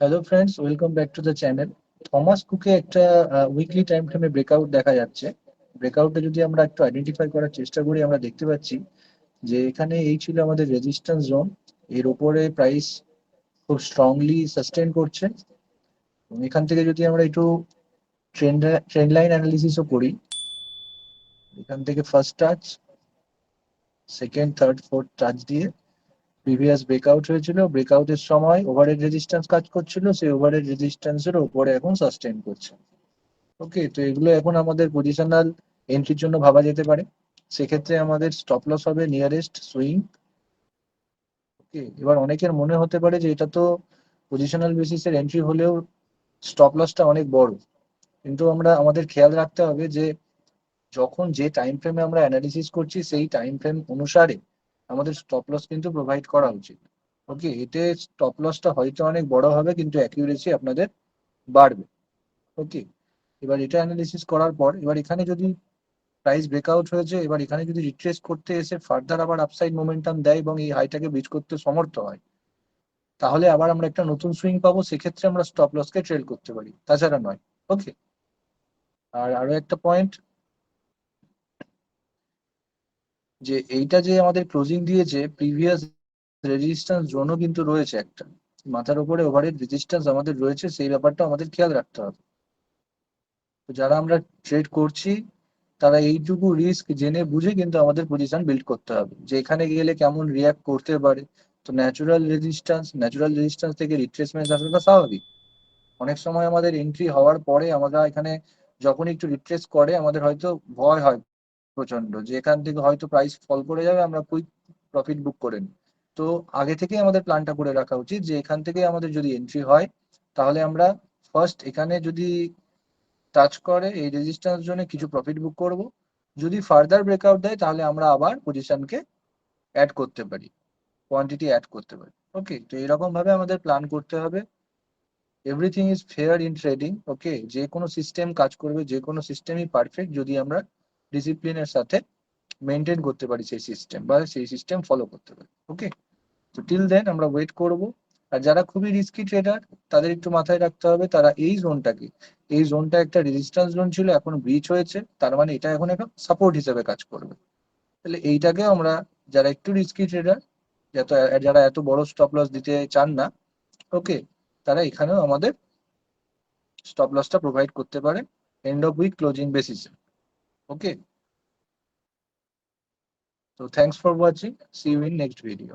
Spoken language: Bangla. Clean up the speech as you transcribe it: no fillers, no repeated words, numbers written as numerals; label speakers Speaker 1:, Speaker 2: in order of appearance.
Speaker 1: Hello friends, welcome back to the channel. Thomas কুকে একটা উইকলি টাইম ফ্রেমে ব্রেকআউট দেখা যাচ্ছে। ব্রেকআউটে যদি আমরা একটু আইডেন্টিফাই করার চেষ্টা করি, আমরা দেখতে পাচ্ছি যে এখানে এই ছিল আমাদের রেজিস্ট্যান্স জোন। এর উপরে প্রাইস খুব স্ট্রংলি সাস্টেন করছে। এবং এখান থেকে যদি আমরা একটু ট্রেন্ড লাইন অ্যানালিসিসও করি, এখান থেকে first touch, second, third, fourth touch দিয়ে প্রিভিয়াস ব্রেকআউট হয়েছিল। ব্রেকআউটের সময় ওভারহেড রেজিস্ট্যান্স কাজ করছিল, সেই ওভারহেড রেজিস্ট্যান্সের উপরে এখন সাস্টেন করছে। ওকে, তো এগুলো এখন আমাদের পজিশনাল এন্ট্রির জন্য ভাবা যেতে পারে। সেক্ষেত্রে আমাদের স্টপ লস হবে নিয়ারেস্ট সুইং। ওকে, এবার অনেকের মনে হতে পারে যে এটা তো পজিশনাল বেসিসের এন্ট্রি হলেও স্টপ লসটা অনেক বড়, কিন্তু আমাদের খেয়াল রাখতে হবে যে যখন যে টাইম ফ্রেমে আমরা অ্যানালিসিস করছি সেই টাইম ফ্রেম অনুসারে আমাদের স্টপ লস কিন্তু প্রোভাইড করা উচিত। ওকে, এতে স্টপ লসটা হয়তো অনেক বড় হবে কিন্তু অ্যাকিউরেসি আপনাদের বাড়বে। ওকে, এবার এটা অ্যানালিসিস করার পর এবার এখানে যদি প্রাইস ব্রেকআউট হয়েছে, এবার এখানে যদি রিট্রেস করতে এসে ফার্দার আবার আপসাইড মোমেন্টাম দেয় এবং এই হাইটাকে ব্রিজ করতে সমর্থ হয়, তাহলে আবার আমরা একটা নতুন সুইং পাবো। সেক্ষেত্রে আমরা স্টপ লসকে ট্রেল করতে পারি, তাছাড়া নয়। ওকে, আর আরো একটা পয়েন্ট, যে এইটা যে আমাদের ক্লোজিং দিয়েছে, প্রিভিয়াস রেজিস্ট্যান্স জোনও কিন্তু রয়েছে একটা, মাথার উপরে ওভারহেড রেজিস্ট্যান্স আমাদের রয়েছে, সেই ব্যাপারটা আমাদের খেয়াল রাখতে হবে। তো যারা আমরা ট্রেড করছি তারা এইটুকু রিস্ক জেনে বুঝে কিন্তু আমাদের পজিশন বিল্ড করতে হবে, যে এখানে গেলে কেমন রিয়াক্ট করতে পারে। তো ন্যাচুরাল রেজিস্ট্যান্স থেকে রিট্রেসমেন্ট আসাটা স্বাভাবিক। অনেক সময় আমাদের এন্ট্রি হওয়ার পরে আমরা এখানে যখন একটু রিট্রেস করে আমাদের হয়তো ভয় হয় প্রচন্ড, যে এখান থেকে হয়তো প্রাইস ফল করে যাবে, আমরা কুইক প্রফিট বুক করে নিই। তো আগে থেকেই আমাদের প্ল্যানটা করে রাখা উচিত যে এখান থেকে আমাদের যদি এন্ট্রি হয়, তাহলে আমরা ফার্স্ট এখানে যদি টাচ করে এই রেজিস্ট্যান্স জোনে কিছু প্রফিট বুক করব। যদি ফার্দার ব্রেকআউট দেয় তাহলে আমরা আবার পজিশনকে অ্যাড করতে পারি, কোয়ান্টিটি অ্যাড করতে পারি। ওকে, তো এরকম ভাবে আমাদের প্ল্যান করতে হবে। Everything is fair in trading. Okay, যে কোনো সিস্টেম কাজ করবে, যে কোনো সিস্টেমই পারফেক্ট যদি আমরা ডিসিপ্লিনের সাথে মেনটেন করতে পারি সেই সিস্টেম, বা সেই সিস্টেম ফলো করতে পারি। ওকে, তো টিল দেন আমরা ওয়েট করব। আর যারা খুবই রিস্কি ট্রেডার, তাদের একটু মাথায় রাখতে হবে, তারা এই জোনটা একটা রেজিস্ট্যান্স জোন ছিল, এখন ব্রিচ হয়েছে, তার মানে এটা এখন একটা সাপোর্ট হিসেবে কাজ করবে। তাহলে এইটাকে আমরা, যারা একটু রিস্কি ট্রেডার, যারা এত বড় স্টপ লস দিতে চান না, ওকে, তারা এখানেও আমাদের স্টপ লসটা প্রোভাইড করতে পারে এন্ড অফ উইক ক্লোজিং বেসিসে। ওকে, তো thanks for watching, see you in next video.